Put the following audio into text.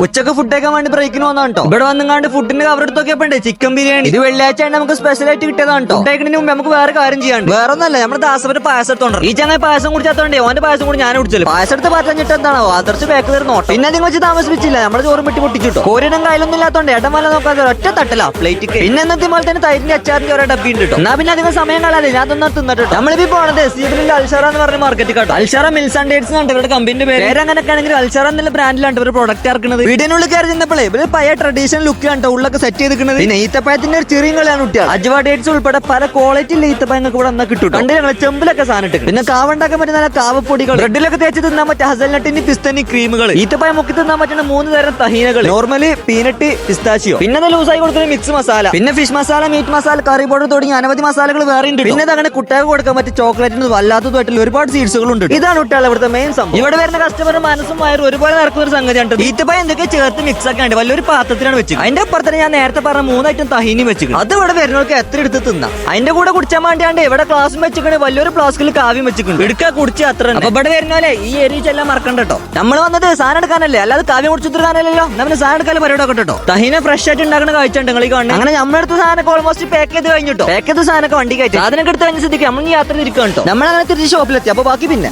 ഉച്ചക്ക് ഫുഡ് കഴിക്കാൻ വേണ്ടി ബ്രേക്കിന് വന്നോ. ഇവിടെ വന്നുകൊണ്ട് ഫുഡിന്റെ കവർ എടുത്ത് നോക്കിയപ്പോണ്ടേ ചിക്കൻ ബിരിയാണി. ഇത് വെള്ളിയാഴ്ച നമുക്ക് സ്പെഷ്യൽ ആയിട്ട് കിട്ടിയതാണ് കേട്ടോ. ഫുഡ് കഴിക്കുന്നതിന് മുമ്പ് നമുക്ക് വേറെ കാര്യം ചെയ്യാണ്ട്. വേറെ ഒന്നല്ല, നമ്മുടെ ദാസവര് പായസം എടുത്തോണ്ട് ഈ ചങ്ങനെ പായസം കുടിച്ചാത്തോണ്ടേ ഓന്റെ പായസം കൂടി ഞാൻ കുടിച്ചല്ലോ. പായസം എടുത്ത് പറഞ്ഞിട്ട് എന്താണോ ആദർശ് ബാക്ക് തരുന്നോട്ടോ. പിന്നെ നിങ്ങൾ വെച്ച് താമസിപ്പിച്ചില്ല, നമ്മുടെ ചോറും വെട്ടി പൊട്ടിച്ചിട്ടോ. കോരിനും കയ്യിലൊന്നും ഇല്ലാത്തോണ്ട് ഇടമല നോക്കാതെ ഒറ്റ തട്ടല പ്ലേറ്റ്. പിന്നെ എന്നത്തെ പോലെ തന്നെ തൈരിന്റെ അച്ചാറിന്റെ ഒരേ ഡബ്ബി ഉണ്ട് കേട്ടോ. എന്നാ പിന്നെ അധികം സമയം കളയാതെ ഞാൻ അതൊന്നും തിന്നിട്ടോ. നമ്മളിപ്പോ പോണത് സീബിലിന്റെ അൽഷറ എന്ന് പറഞ്ഞ മാർക്കറ്റ് കേട്ടോ. അൽഷറ മിൽസ് ആൻഡ് ഡേറ്റ്സ് ആണ് ഇവരുടെ കമ്പനിന്റെ പേര്. അങ്ങനെയൊക്കെ ആണെങ്കിൽ അൽഷറ എന്നുള്ള ബ്രാൻഡിലാണ് ഇവർ പ്രൊഡക്റ്റ് ഇറക്കുന്നത്. വീടിനുള്ളിൽ കയറി ചെന്നപ്പോഴേ ഇവര് പഴയ ട്രഡീഷണൽ ലുക്ക് ആണ് ഉള്ളൊക്കെ സെറ്റ് ചെയ്തിരിക്കുന്നത്. പിന്നെ ഈത്തപ്പഴത്തിന്റെ ഒരു ചെറിയ കളിയാണ് കുട്ടികൾ. അജ്വ ഡേറ്റ്സ് ഉൾപ്പെടെ പല ക്വാളിറ്റിയിലെ ഈത്തപ്പഴങ്ങൾക്ക് ഇവിടെ വന്നാൽ കിട്ടും. കണ്ട് ഞങ്ങൾ ചെമ്പിലൊക്കെ സാധനം ഇട്ട്. പിന്നെ കാവുണ്ടാക്കാൻ പറ്റുന്ന നല്ല കാവപ്പൊടികൾ, ബ്രെഡിലൊക്കെ തേച്ച് തിന്നാൻ പറ്റിയ ഹസൽനട്ടിന്റെ പിസ്തനി ക്രീമുകൾ, ഈത്തപ്പഴം മുക്കി തിന്നാൻ പറ്റുന്ന 3 തരം തഹീനകൾ, നോർമലി പീനട്ട്, പിസ്താച്ചിയോ. പിന്നെ ലൂസായി കൊടുക്കുന്ന മിക്സ് മസാല, പിന്നെ fish masala, meat masala, curry powder തുടങ്ങി അനവധി മസാലകൾ വേറെ ഉണ്ട്. പിന്നെ അങ്ങനെ കുട്ടികൾക്ക് കൊടുക്കാൻ പറ്റിയ ചോക്ലേറ്റിന് വല്ലാത്തതുമായിട്ടുള്ള ഒരുപാട് സീഡ്സുകൾ ഉണ്ട്. ഇതാണ് കുട്ടികൾ ഇവിടുത്തെ മെയിൻ സംഭവം. ഇവിടെ വരുന്ന കസ്റ്റമർ മനസ്സും വയറും ഒരുപോലെ നടക്കുന്ന ഒരു സംഗതിയാണ്. ഈത്തപ്പഴം എന്തൊക്കെ ചേർത്ത് മിക്സ് ഒക്കെ ഉണ്ട് വലിയൊരു പാത്രത്തിലാണ് വെച്ചത്. അതിന്റെ അപ്പുറത്ത് ഞാൻ നേരത്തെ പറഞ്ഞ 3 ഐറ്റം തഹീനി വെച്ചിട്ടുണ്ട്. അത് ഇവിടെ വരുന്നവർക്ക് എത്ര എടുത്ത് തിന്നാം. അതിന്റെ കൂടെ കുടിച്ചാൻ വേണ്ടിയാണ്ട് ഇവിടെ ക്ലാസ്സും വെച്ചിട്ടുണ്ട്, വലിയൊരു ഫ്ലാസ്കിൽ കാവ്യം വെച്ചിട്ടുണ്ട്. എടുക്കുക കുടിച്ച് അത്ര. അപ്പൊ ഇവിടെ വരുന്നല്ലേ ഈ ഏരിയ എല്ലാം മറക്കണ്ട കേട്ടോ. നമ്മൾ വന്നത് സാധനം എടുക്കാനല്ലേ, അല്ലാതെ കാവ്യം കുടിച്ചു തീർക്കാനല്ലോ. നമ്മൾ സാധനം എടുക്കാൻ പരിപാടി ഒക്കെ കേട്ടോ. തഹീന ഫ്രഷ് ആയിട്ട് ഉണ്ടാക്കുന്ന കാഴ്ച നിങ്ങൾ കാണുന്നത്. അങ്ങനെ നമ്മളെടുത്ത സാധനം ഓൾമോസ്റ്റ് പാക്ക് ചെയ്ത് കഴിഞ്ഞിട്ടോ. പാക്ക് ചെയ്ത സാധനമൊക്കെ വണ്ടി കയറ്റി സാധനം എടുത്ത് കഴിഞ്ഞ സ്ഥിതിക്ക് നമ്മൾ യാത്ര തിരിക്കാൻ കേട്ടോ. നമ്മളങ്ങനെ തിരിച്ച് ഷോപ്പിലെത്തി. അപ്പൊ ബാക്കി പിന്നെ